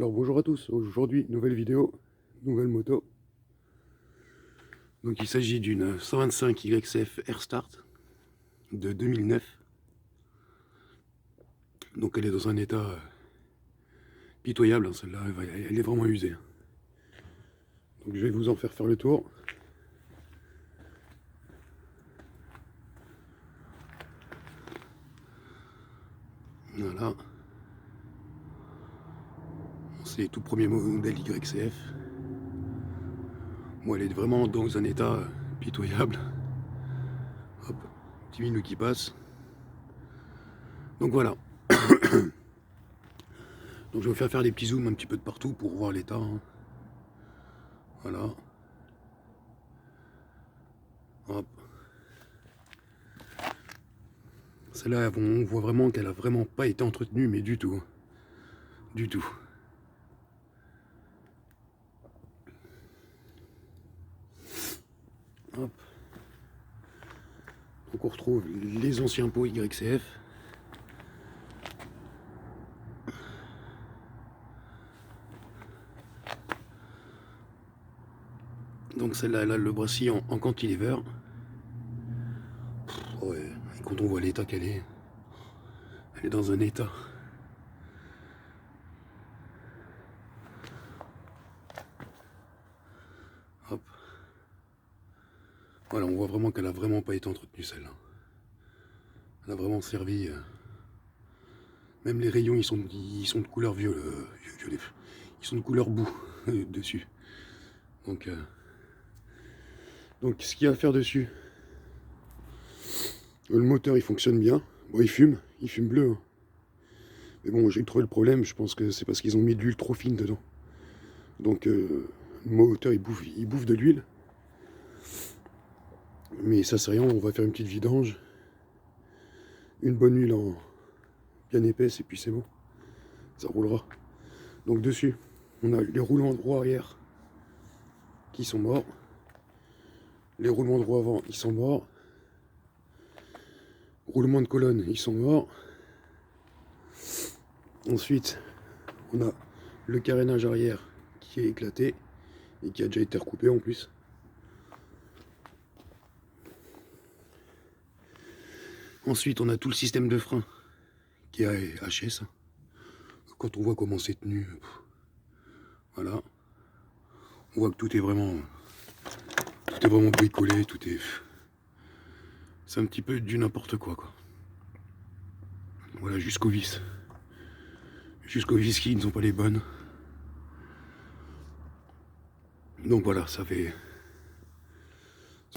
Alors bonjour à tous, aujourd'hui nouvelle vidéo, nouvelle moto. Donc il s'agit d'une 125 YCF Airstart de 2009. Donc elle est dans un état pitoyable, hein, celle-là, elle est vraiment usée. Donc je vais vous en faire le tour. Voilà. C'est le tout premier modèle YCF. Bon, elle est vraiment dans un état pitoyable. Hop, petit minute qui passe. Donc voilà. Donc je vais vous faire des petits zooms un petit peu de partout pour voir l'état. Hein. Voilà. Hop. Celle-là, on voit vraiment qu'elle a vraiment pas été entretenue, mais du tout. Du tout. Hop. Donc on retrouve les anciens pots YCF. Donc celle-là, elle a le brassier en cantilever. Ouais, et quand on voit l'état qu'elle est, elle est dans un état. Hop. Voilà, on voit vraiment qu'elle a vraiment pas été entretenue celle-là. Elle a vraiment servi. Même les rayons, ils sont de couleur violet. Ils sont de couleur boue dessus. Donc ce qu'il y a à faire dessus. Le moteur il fonctionne bien. Bon, il fume bleu. Hein. Mais bon, j'ai trouvé le problème, je pense que c'est parce qu'ils ont mis de l'huile trop fine dedans. Donc le moteur il bouffe de l'huile. Mais ça c'est rien, on va faire une petite vidange. Une bonne huile bien épaisse et puis c'est bon. Ça roulera. Donc dessus, on a les roulements droit arrière qui sont morts. Les roulements droit avant, ils sont morts. Roulement de colonne, ils sont morts. Ensuite, on a le carénage arrière qui est éclaté et qui a déjà été recoupé en plus. Ensuite, on a tout le système de frein qui est HS. Quand on voit comment c'est tenu, voilà, on voit que tout est vraiment bricolé, c'est un petit peu du n'importe quoi. Voilà, jusqu'aux vis qui ne sont pas les bonnes. Donc voilà, ça fait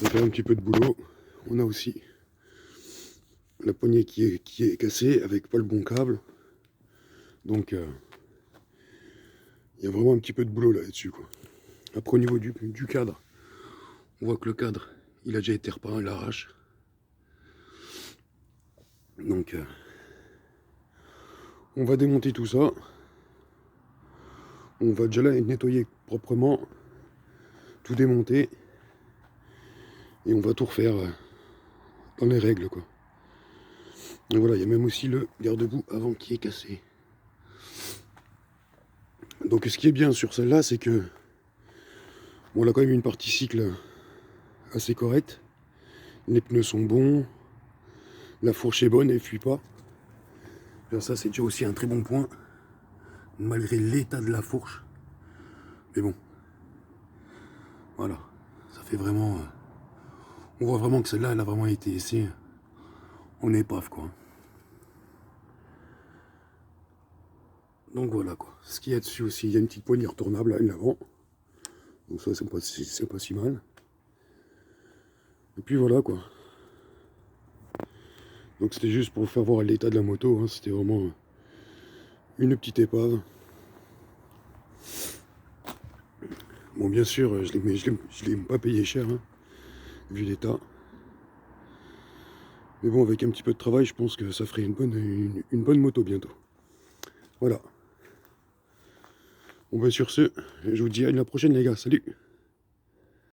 un petit peu de boulot. On a aussi la poignée qui est cassée avec pas le bon câble. Donc il y a vraiment un petit peu de boulot là-dessus. Après au niveau du cadre, on voit que le cadre il a déjà été repeint à l'arrache. Donc on va démonter tout ça. On va déjà là nettoyer proprement, tout démonter. Et on va tout refaire dans les règles quoi. Et voilà, il y a même aussi le garde-boue avant qui est cassé. Donc ce qui est bien sur celle-là, c'est que bon, on a quand même une partie cycle assez correcte. Les pneus sont bons, la fourche est bonne, elle ne fuit pas. Alors ça c'est déjà aussi un très bon point, malgré l'état de la fourche. Mais bon, voilà, ça fait vraiment... on voit vraiment que celle-là, elle a vraiment été essayée en épave quoi. Donc voilà quoi. Ce qu'il y a dessus aussi, il y a une petite poignée retournable là, une avant. Donc ça c'est pas si mal. Et puis voilà quoi. Donc c'était juste pour vous faire voir l'état de la moto, hein. C'était vraiment une petite épave. Bon bien sûr, je l'ai pas payé cher, hein, vu l'état. Mais bon, avec un petit peu de travail, je pense que ça ferait une bonne moto bientôt. Voilà. Bon bah sur ce, je vous dis à la prochaine les gars, salut!